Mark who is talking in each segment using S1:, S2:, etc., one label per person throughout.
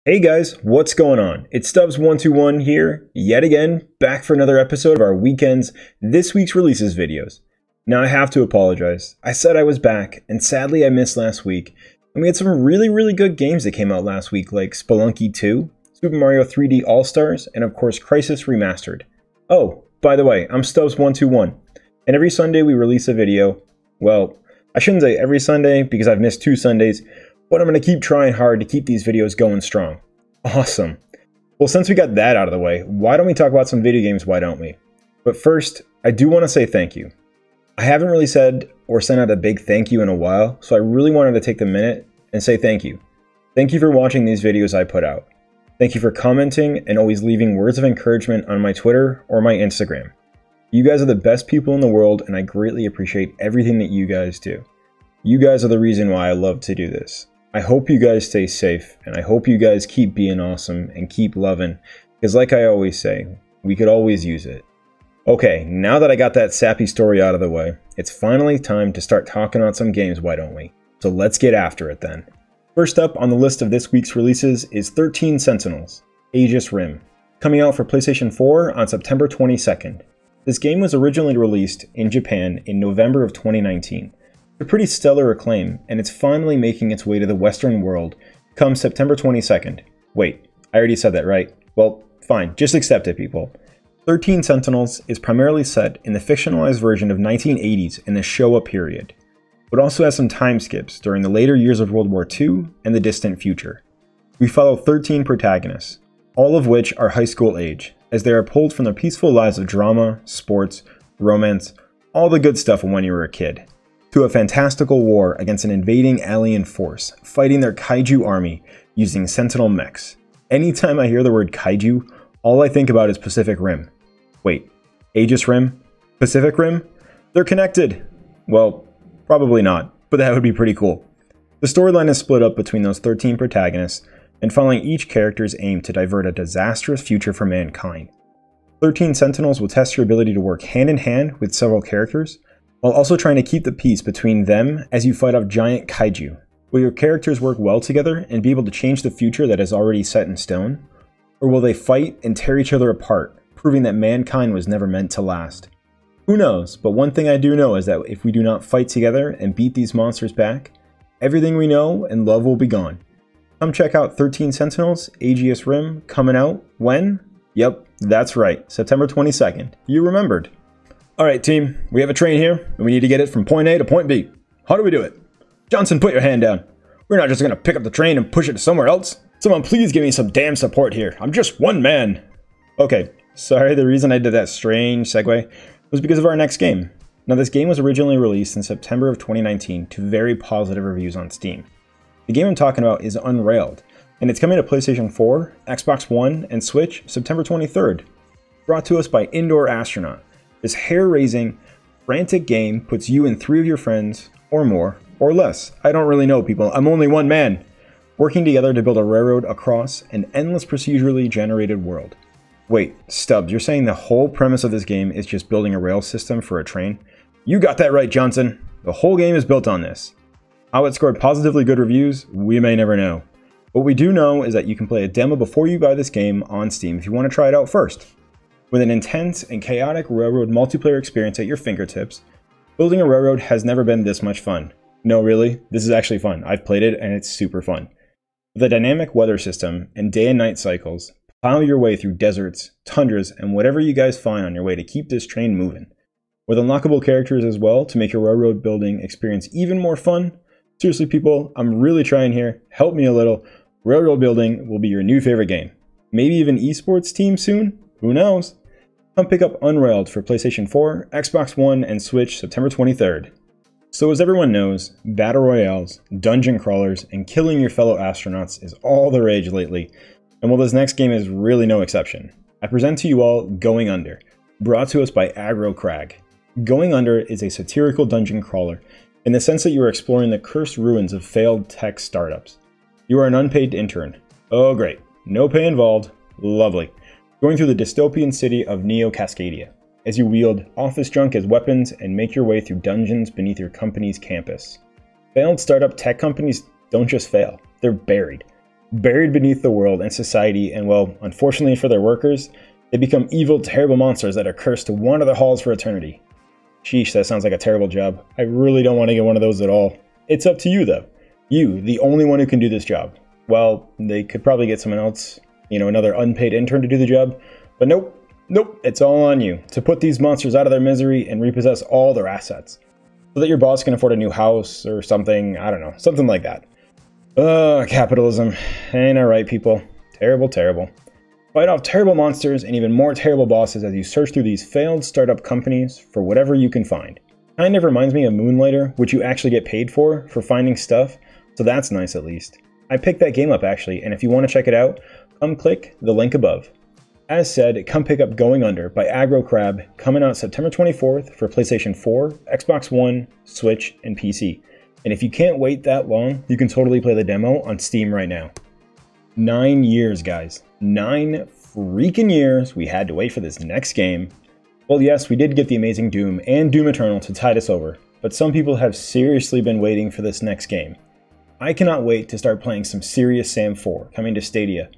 S1: Hey guys, what's going on? It's Stubbs121 here, yet again, back for another episode of our weekend's This Week's Releases videos. Now I have to apologize. I said I was back, and sadly I missed last week. And we had some really good games that came out last week, like Spelunky 2, Super Mario 3D All-Stars, and of course Crisis Remastered. Oh, by the way, I'm Stubbs121, and every Sunday we release a video. Well, I shouldn't say every Sunday, because I've missed 2 Sundays, but I'm going to keep trying hard to keep these videos going strong. Awesome. Well, since we got that out of the way, why don't we talk about some video games, why don't we? But first, I do want to say thank you. I haven't really said or sent out a big thank you in a while, so I really wanted to take the minute and say thank you. Thank you for watching these videos I put out. Thank you for commenting and always leaving words of encouragement on my Twitter or my Instagram. You guys are the best people in the world, and I greatly appreciate everything that you guys do. You guys are the reason why I love to do this. I hope you guys stay safe, and I hope you guys keep being awesome and keep loving, because like I always say, we could always use it. Okay, now that I got that sappy story out of the way, it's finally time to start talking on some games, why don't we? So let's get after it then. First up on the list of this week's releases is 13 Sentinels, Aegis Rim, coming out for PlayStation 4 on September 22nd. This game was originally released in Japan in November of 2019. A pretty stellar acclaim, and it's finally making its way to the Western world come September 22nd. Wait, I already said that, right? Well, fine, just accept it, people. 13 Sentinels is primarily set in the fictionalized version of 1980s in the Showa period, but also has some time skips during the later years of World War II and the distant future. We follow 13 protagonists, all of which are high school age, as they are pulled from their peaceful lives of drama, sports, romance, all the good stuff from when you were a kid, to a fantastical war against an invading alien force, fighting their kaiju army using Sentinel mechs. Anytime I hear the word kaiju, all I think about is Pacific Rim. Wait, Aegis Rim? Pacific Rim? They're connected! Well, probably not, but that would be pretty cool. The storyline is split up between those 13 protagonists, and following each character's aim to divert a disastrous future for mankind. 13 Sentinels will test your ability to work hand in hand with several characters, while also trying to keep the peace between them as you fight off giant kaiju. Will your characters work well together and be able to change the future that is already set in stone? Or will they fight and tear each other apart, proving that mankind was never meant to last? Who knows, but one thing I do know is that if we do not fight together and beat these monsters back, everything we know and love will be gone. Come check out 13 Sentinels, Aegis Rim, coming out when? Yep, that's right, September 22nd. You remembered. Alright team, we have a train here, and we need to get it from point A to point B. How do we do it? Johnson, put your hand down. We're not just gonna pick up the train and push it to somewhere else. Someone please give me some damn support here. I'm just one man. Okay, sorry, the reason I did that strange segue was because of our next game. Now this game was originally released in September of 2019 to very positive reviews on Steam. The game I'm talking about is Unrailed, and it's coming to PlayStation 4, Xbox One, and Switch September 23rd. Brought to us by Indoor Astronaut. This hair-raising, frantic game puts you and 3 of your friends, or more, or less, I don't really know people, I'm only one man, working together to build a railroad across an endless procedurally generated world. Wait, Stubbs, you're saying the whole premise of this game is just building a rail system for a train? You got that right, Johnson! The whole game is built on this. How it scored positively good reviews, we may never know. What we do know is that you can play a demo before you buy this game on Steam if you want to try it out first. With an intense and chaotic railroad multiplayer experience at your fingertips, building a railroad has never been this much fun. No, really, this is actually fun. I've played it and it's super fun. With a dynamic weather system and day and night cycles, plow your way through deserts, tundras, and whatever you guys find on your way to keep this train moving. With unlockable characters as well to make your railroad building experience even more fun. Seriously people, I'm really trying here. Help me a little. Railroad building will be your new favorite game. Maybe even esports team soon? Who knows? Come pick up Unrailed for PlayStation 4, Xbox One, and Switch September 23rd. So as everyone knows, battle royales, dungeon crawlers, and killing your fellow astronauts is all the rage lately, and well, this next game is really no exception. I present to you all Going Under, brought to us by Aggro Crag. Going Under is a satirical dungeon crawler in the sense that you are exploring the cursed ruins of failed tech startups. You are an unpaid intern. Oh great, no pay involved, lovely. Going through the dystopian city of Neo Cascadia, as you wield office junk as weapons and make your way through dungeons beneath your company's campus. Failed startup tech companies don't just fail, they're buried. Buried beneath the world and society, and well, unfortunately for their workers, they become evil, terrible monsters that are cursed to wander the halls for eternity. Sheesh, that sounds like a terrible job. I really don't want to get one of those at all. It's up to you though. You, the only one who can do this job. Well, they could probably get someone else, another unpaid intern to do the job, but nope, it's all on you to put these monsters out of their misery and repossess all their assets so that your boss can afford a new house or something, I don't know, something like that. Capitalism. Ain't alright, people. Terrible, terrible. Fight off terrible monsters and even more terrible bosses as you search through these failed startup companies for whatever you can find. Kind of reminds me of Moonlighter, which you actually get paid for finding stuff, so that's nice at least. I picked that game up actually, and if you want to check it out, come click the link above. As said, come pick up Going Under by Aggro Crab, coming out September 24th for PlayStation 4, Xbox One, Switch, and PC. And if you can't wait that long, you can totally play the demo on Steam right now. 9 years, guys. 9 freaking years we had to wait for this next game. Well, yes, we did get the amazing Doom and Doom Eternal to tide us over, but some people have seriously been waiting for this next game. I cannot wait to start playing some Sirius Sam 4 coming to Stadia.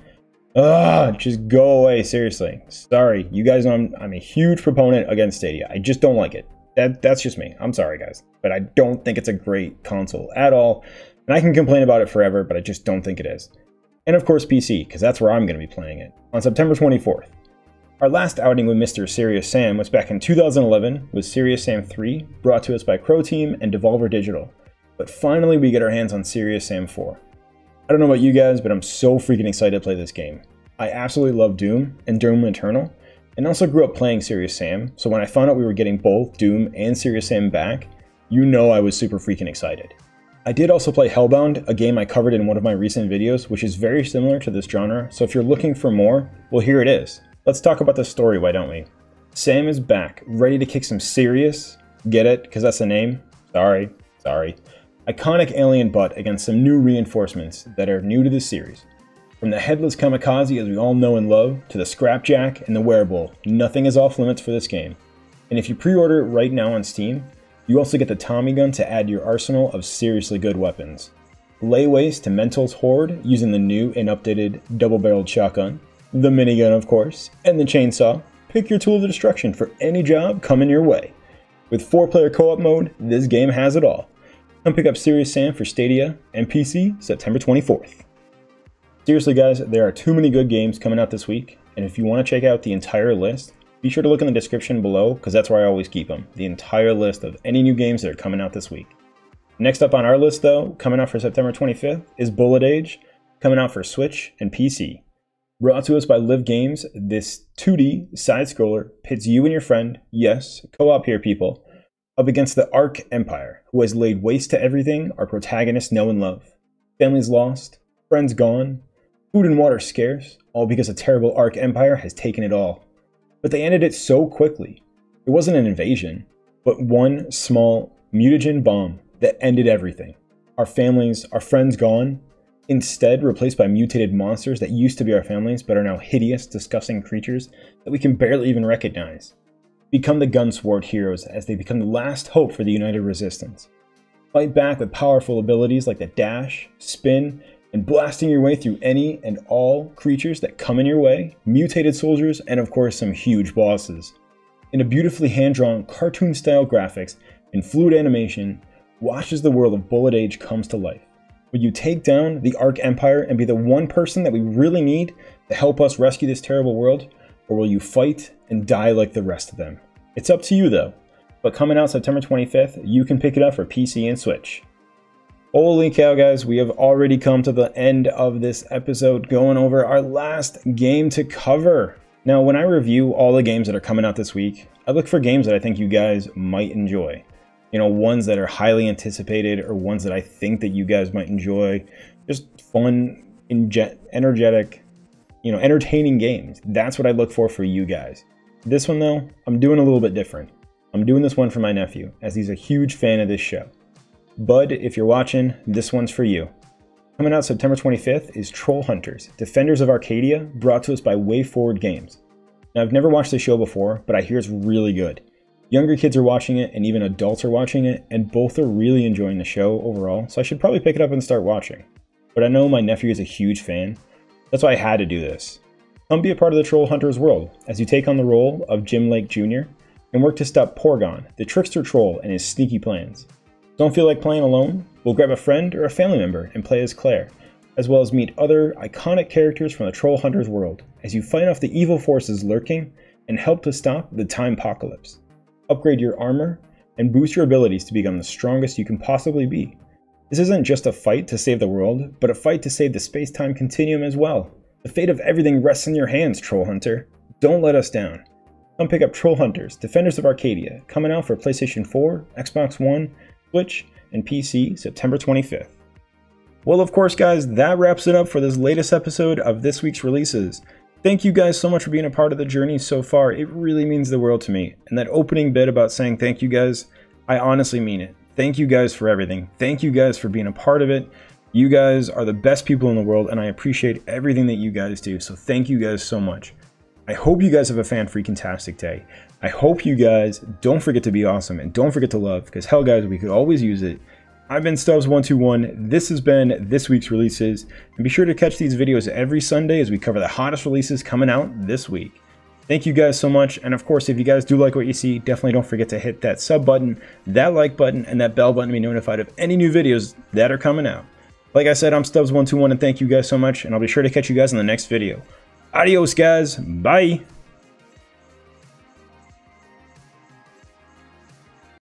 S1: Just go away, seriously. Sorry, you guys know I'm a huge proponent against Stadia. I just don't like it. That's just me. I'm sorry, guys. But I don't think it's a great console at all. And I can complain about it forever, but I just don't think it is. And of course PC, because that's where I'm going to be playing it, on September 24th. Our last outing with Mr. Sirius Sam was back in 2011 with Sirius Sam 3, brought to us by Crow Team and Devolver Digital. But finally we get our hands on Sirius Sam 4. I don't know about you guys, but I'm so freaking excited to play this game. I absolutely love Doom and Doom Eternal, and also grew up playing Sirius Sam, so when I found out we were getting both Doom and Sirius Sam back, I was super freaking excited. I did also play Hellbound, a game I covered in one of my recent videos, which is very similar to this genre, so if you're looking for more, well here it is. Let's talk about the story, why don't we? Sam is back, ready to kick some serious, get it, because that's the name? Sorry. Iconic alien butt against some new reinforcements that are new to this series. From the headless kamikaze as we all know and love, to the scrapjack and the wearable, nothing is off limits for this game. And if you pre-order it right now on Steam, you also get the Tommy gun to add to your arsenal of seriously good weapons. Lay waste to Mental's horde using the new and updated double-barreled shotgun, the minigun of course, and the chainsaw. Pick your tool of destruction for any job coming your way. With 4-player co-op mode, this game has it all. Come pick up Sirius Sam for Stadia and PC September 24th. Seriously guys, there are too many good games coming out this week, and if you want to check out the entire list, be sure to look in the description below because that's where I always keep them, the entire list of any new games that are coming out this week. Next up on our list though, coming out for September 25th, is Bullet Age, coming out for Switch and PC. Brought to us by Live Games, this 2D side-scroller pits you and your friend, yes, co-op here people, up against the Ark Empire, who has laid waste to everything our protagonists know and love. Families lost, friends gone, food and water scarce, all because a terrible Ark Empire has taken it all. But they ended it so quickly. It wasn't an invasion, but one small mutagen bomb that ended everything. Our families, our friends gone, instead replaced by mutated monsters that used to be our families but are now hideous, disgusting creatures that we can barely even recognize. Become the Gunsword heroes as they become the last hope for the United Resistance. Fight back with powerful abilities like the dash, spin, and blasting your way through any and all creatures that come in your way, mutated soldiers, and of course some huge bosses. In a beautifully hand-drawn, cartoon-style graphics and fluid animation, watch as the world of Bullet Age comes to life. Will you take down the Ark Empire and be the one person that we really need to help us rescue this terrible world, or will you fight and die like the rest of them? It's up to you though, but coming out September 25th, you can pick it up for PC and Switch. Holy cow guys, we have already come to the end of this episode going over our last game to cover. Now when I review all the games that are coming out this week, I look for games that I think you guys might enjoy. Ones that are highly anticipated or ones that I think that you guys might enjoy. Just fun, energetic, entertaining games. That's what I look for you guys. This one though, I'm doing a little bit different. I'm doing this one for my nephew as he's a huge fan of this show. Bud, if you're watching, this one's for you. Coming out September 25th is Troll Hunters, Defenders of Arcadia, brought to us by WayForward Games. Now, I've never watched the show before, but I hear it's really good. Younger kids are watching it, and even adults are watching it, and both are really enjoying the show overall, so I should probably pick it up and start watching. but I know my nephew is a huge fan. That's why I had to do this. Come be a part of the Troll Hunter's world as you take on the role of Jim Lake Jr. and work to stop Porygon, the trickster troll, and his sneaky plans. Don't feel like playing alone? We'll grab a friend or a family member and play as Claire, as well as meet other iconic characters from the Troll Hunter's world as you fight off the evil forces lurking and help to stop the Timepocalypse. Upgrade your armor and boost your abilities to become the strongest you can possibly be. This isn't just a fight to save the world, but a fight to save the space-time continuum as well. The fate of everything rests in your hands, Troll Hunter. Don't let us down. Come pick up Troll Hunters, Defenders of Arcadia, coming out for PlayStation 4, Xbox One, Switch, and PC September 25th. Well, of course, guys, that wraps it up for this latest episode of this week's releases. Thank you guys so much for being a part of the journey so far. It really means the world to me. And that opening bit about saying thank you guys, I honestly mean it. Thank you guys for everything. Thank you guys for being a part of it. You guys are the best people in the world, and I appreciate everything that you guys do. So thank you guys so much. I hope you guys have a fan-freaking-tastic day. I hope you guys don't forget to be awesome and don't forget to love, because hell, guys, we could always use it. I've been Stubbs121. This has been this week's releases, and be sure to catch these videos every Sunday as we cover the hottest releases coming out this week. Thank you guys so much, and of course, if you guys do like what you see, definitely don't forget to hit that sub button, that like button, and that bell button to be notified of any new videos that are coming out. Like I said, I'm Stubbs121, and thank you guys so much, and I'll be sure to catch you guys in the next video. Adios, guys. Bye.